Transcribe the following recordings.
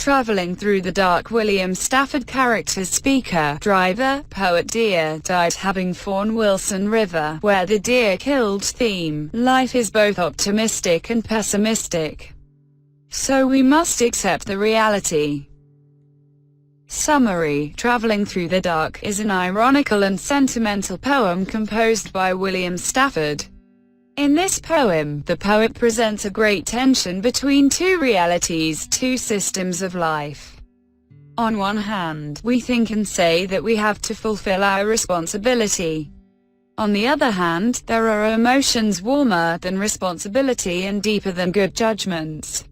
Traveling Through the Dark. William Stafford. Characters: speaker, driver, poet. Deer died having fawn. Wilson River, where the deer killed. Theme: life is both optimistic and pessimistic, so we must accept the reality. Summary: Traveling Through the Dark is an ironical and sentimental poem composed by William Stafford. In this poem, the poet presents a great tension between two realities, two systems of life. On one hand, we think and say that we have to fulfill our responsibility. On the other hand, there are emotions warmer than responsibility and deeper than good judgments.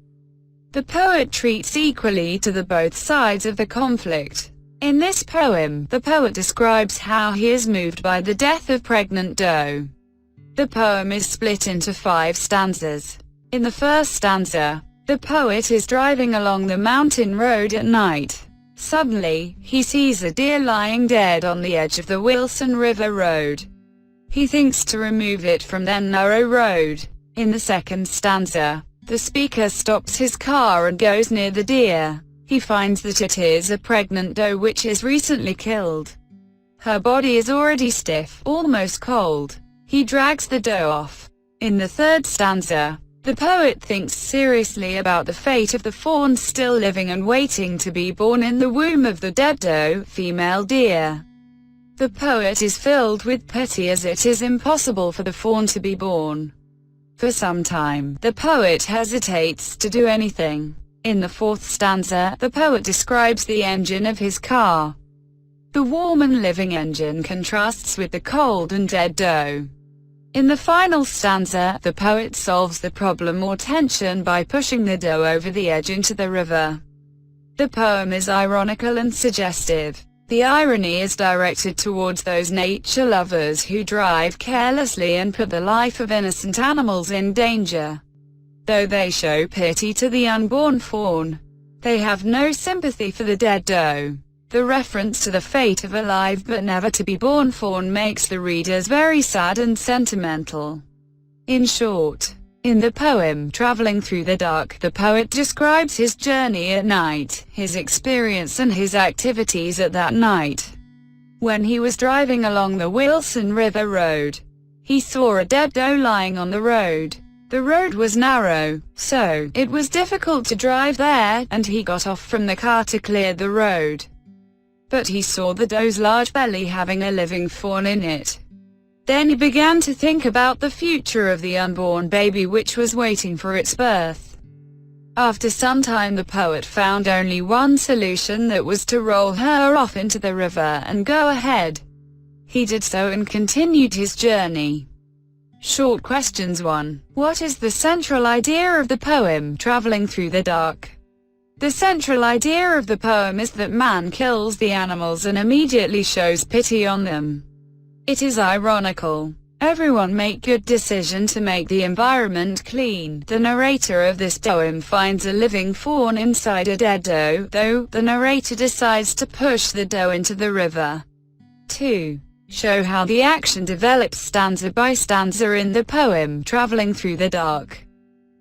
The poet treats equally to the both sides of the conflict. In this poem, the poet describes how he is moved by the death of pregnant doe. The poem is split into 5 stanzas. In the first stanza, the poet is driving along the mountain road at night. Suddenly, he sees a deer lying dead on the edge of the Wilson River road. He thinks to remove it from their narrow road. In the second stanza, the speaker stops his car and goes near the deer. He finds that it is a pregnant doe which is recently killed. Her body is already stiff, almost cold. He drags the doe off. In the third stanza, the poet thinks seriously about the fate of the fawn still living and waiting to be born in the womb of the dead doe, female deer. The poet is filled with pity as it is impossible for the fawn to be born. For some time, the poet hesitates to do anything. In the fourth stanza, the poet describes the engine of his car. The warm and living engine contrasts with the cold and dead doe. In the final stanza, the poet solves the problem or tension by pushing the doe over the edge into the river. The poem is ironical and suggestive. The irony is directed towards those nature lovers who drive carelessly and put the life of innocent animals in danger. Though they show pity to the unborn fawn, they have no sympathy for the dead doe. The reference to the fate of a live but never to be born fawn makes the readers very sad and sentimental. In short, in the poem Traveling Through the Dark, the poet describes his journey at night, his experience and his activities at that night. When he was driving along the Wilson River road, he saw a dead doe lying on the road. The road was narrow, so it was difficult to drive there, and he got off from the car to clear the road. But he saw the doe's large belly having a living fawn in it. Then he began to think about the future of the unborn baby which was waiting for its birth. After some time the poet found only one solution, that was to roll her off into the river and go ahead. He did so and continued his journey. Short questions. 1. What is the central idea of the poem Traveling Through the Dark? The central idea of the poem is that man kills the animals and immediately shows pity on them. It is ironical. Everyone make good decision to make the environment clean. The narrator of this poem finds a living fawn inside a dead doe, though the narrator decides to push the doe into the river. 2. Show how the action develops stanza by stanza in the poem Traveling Through the Dark.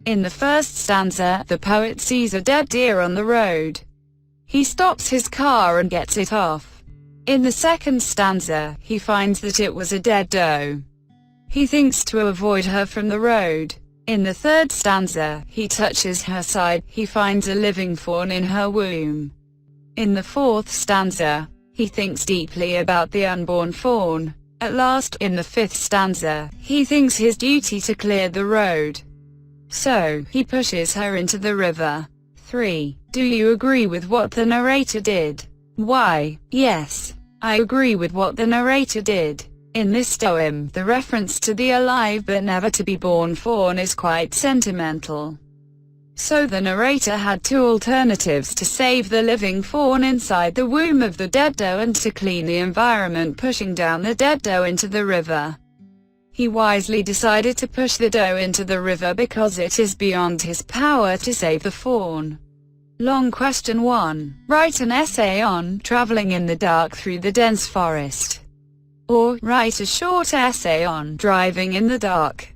In the first stanza, the poet sees a dead deer on the road. He stops his car and gets it off. In the second stanza, he finds that it was a dead doe. He thinks to avoid her from the road. In the third stanza, he touches her side. He finds a living fawn in her womb. In the fourth stanza, he thinks deeply about the unborn fawn. At last, in the fifth stanza, he thinks his duty to clear the road. So, he pushes her into the river. 3. Do you agree with what the narrator did? Why? Yes, I agree with what the narrator did. In this poem, the reference to the alive but never to be born fawn is quite sentimental. So the narrator had 2 alternatives: to save the living fawn inside the womb of the dead doe and to clean the environment pushing down the dead doe into the river. He wisely decided to push the doe into the river because it is beyond his power to save the fawn. Long question 1. Write an essay on traveling in the dark through the dense forest. Or, write a short essay on driving in the dark.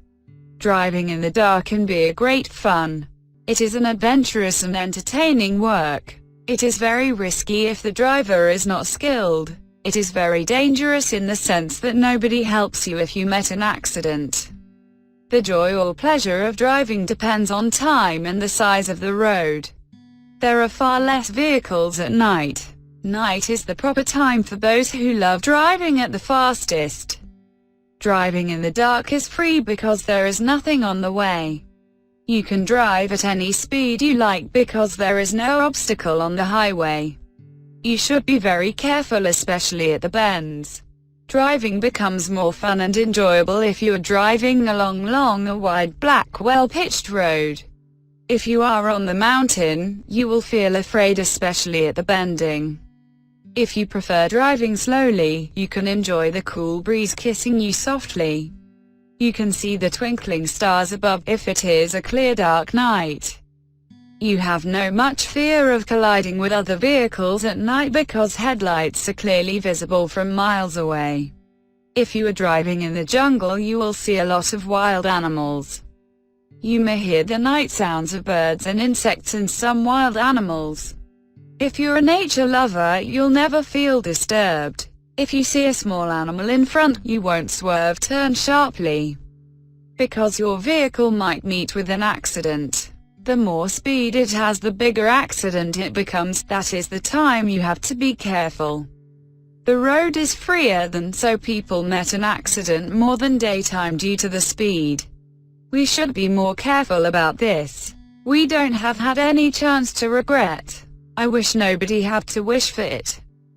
Driving in the dark can be a great fun. It is an adventurous and entertaining work. It is very risky if the driver is not skilled. It is very dangerous in the sense that nobody helps you if you met an accident. The joy or pleasure of driving depends on time and the size of the road. There are far less vehicles at night. Night is the proper time for those who love driving at the fastest. Driving in the dark is free because there is nothing on the way. You can drive at any speed you like because there is no obstacle on the highway. You should be very careful, especially at the bends. Driving becomes more fun and enjoyable if you are driving along a wide black well-pitched road. If you are on the mountain, you will feel afraid, especially at the bending. If you prefer driving slowly, you can enjoy the cool breeze kissing you softly. You can see the twinkling stars above if it is a clear dark night. You have no much fear of colliding with other vehicles at night because headlights are clearly visible from miles away. If you are driving in the jungle, you will see a lot of wild animals. You may hear the night sounds of birds and insects and some wild animals. If you're a nature lover, you'll never feel disturbed. If you see a small animal in front, you won't swerve, turn sharply, because your vehicle might meet with an accident. The more speed it has, the bigger accident it becomes. That is the time you have to be careful. The road is freer than, so people met an accident more than daytime due to the speed. We should be more careful about this. We don't have had any chance to regret. I wish nobody have to wish for it.